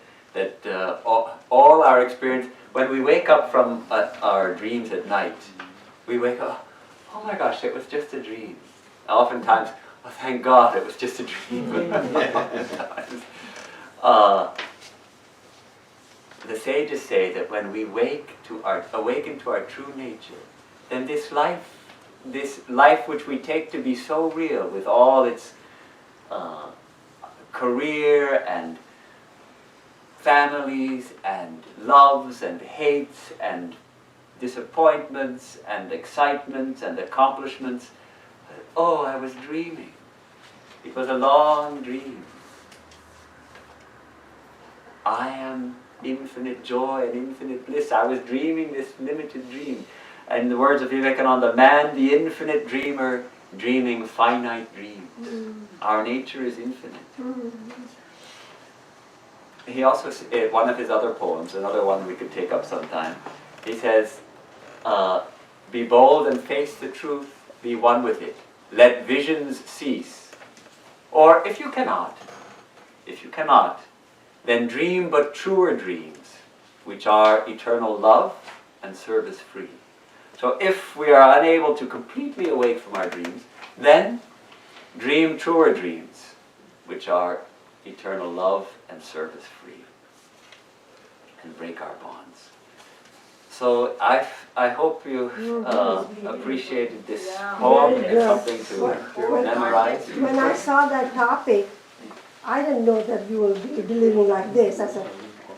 all our experience, when we wake up from our dreams at night, we wake up, oh my gosh, it was just a dream. Oftentimes, oh thank God it was just a dream. The sages say that when we awaken to our true nature, then this life this life which we take to be so real, with all its career and families and loves and hates and disappointments and excitements and accomplishments. Oh, I was dreaming. It was a long dream. I am infinite joy and infinite bliss. I was dreaming this limited dream. And in the words of Vivekananda, man, the infinite dreamer, dreaming finite dreams. Our nature is infinite. He also, one of his other poems, another one we could take up sometime, he says, be bold and face the truth, be one with it. Let visions cease. Or if you cannot, then dream but truer dreams, which are eternal love and service free. So if we are unable to completely awake from our dreams, then dream truer dreams, which are eternal love and service free, and break our bonds. So I hope you appreciated this poem. Very It's good. something to memorize. When I saw that topic, I didn't know that you will be delivering like this. I said,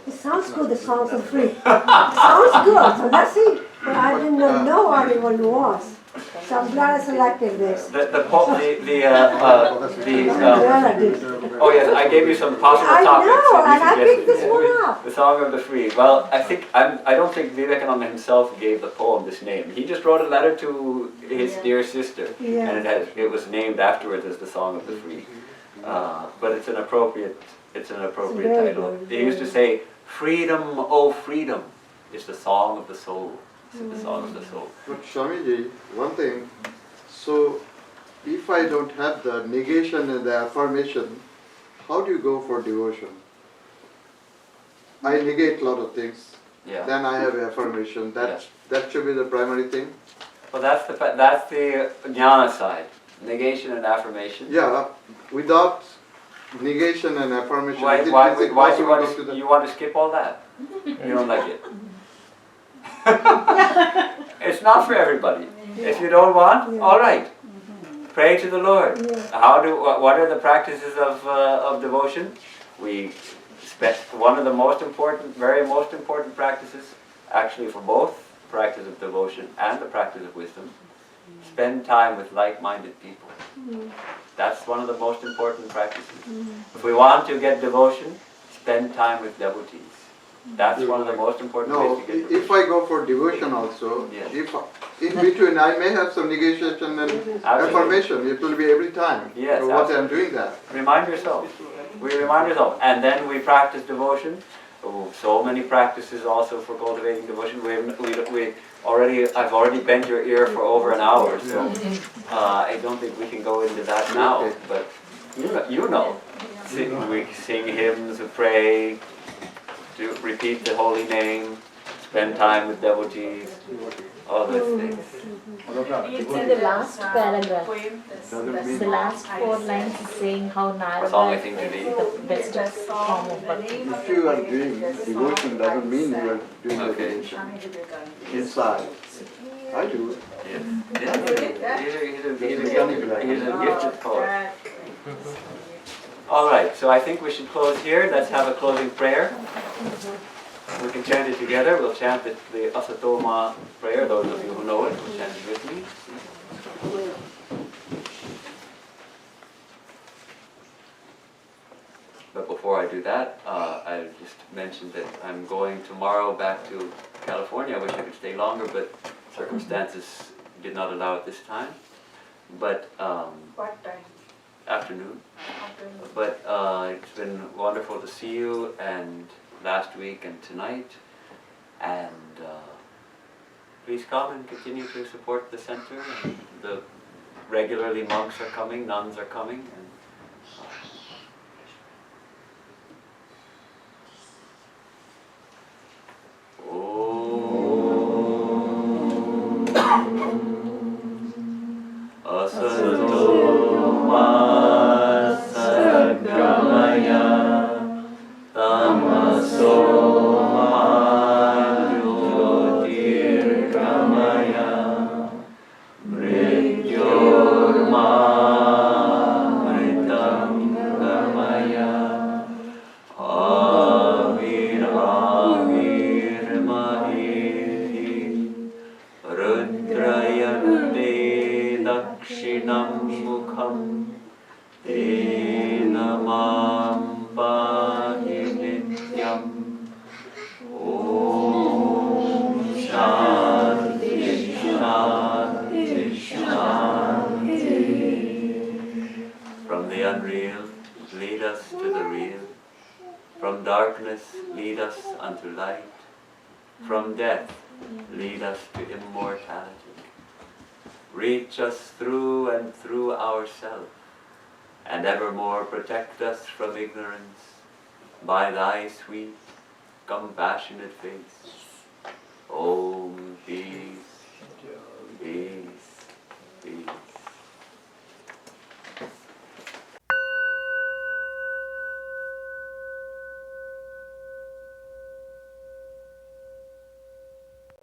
it sounds good, the songs are free. It sounds good, so that's it. But I did not know what it was. So I'm glad I selected this. Oh yes, I gave you some possible I topics. know, that and you I suggested. picked this one up. The Song of the Free. Well, I don't think Vivekananda himself gave the poem this name. He just wrote a letter to his dear sister, Yeah. and it was named afterwards as the Song of the Free. But it's an appropriate very title. good, They used to say, "Freedom, oh freedom, is the song of the soul." It's the song of the soul. But Swamiji, one thing, so if I don't have the negation and the affirmation, how do you go for devotion? I negate a lot of things, Yeah. then I have affirmation, that should be the primary thing? Well, that's the jnana side, negation and affirmation. Yeah, without negation and affirmation, Why is it do you possible want to go to the... you want to skip all that? You don't like it? It's not for everybody. If you don't want, all right. Pray to the Lord. What are the practices of devotion? We spent one of the most important practices, actually for both practice of devotion and the practice of wisdom. Spend time with like-minded people. That's one of the most important practices. If we want to get devotion, spend time with devotees. That's one of the most important No, ways to get devotion. if I go for devotion also, Yes. if in between I may have some negation and affirmation, it will be every time. Yes, So what absolutely. I'm doing that. Remind yourself. We remind ourselves. And then we practice devotion. Oh, so many practices also for cultivating devotion. I've already bent your ear for over an hour, so I don't think we can go into that now. Okay. But you know. We sing hymns, we pray, repeat the holy name, spend time with devotees, all those things. It's in the last paragraph. The last 4 lines is saying how That's all I Narada think to be. is the best form of bhakti. If you are doing devotion, doesn't mean you are doing the Okay. devotion inside. I do it. He's a gifted poet. All right, so I think we should close here. Let's have a closing prayer. We can chant it together. We'll chant the Asatoma prayer. Those of you who know it, will chant it with me. But before I do that, I just mentioned that I'm going tomorrow back to California. I wish I could stay longer, but circumstances did not allow it this time. But What time? afternoon. But it's been wonderful to see you, and last week and tonight. And please come and continue to support the center. The regularly monks are coming, nuns are coming, and Tamaso unreal, lead us to the real. From darkness, lead us unto light. From death, lead us to immortality. Reach us through and through ourself, and evermore protect us from ignorance by thy sweet, compassionate face. O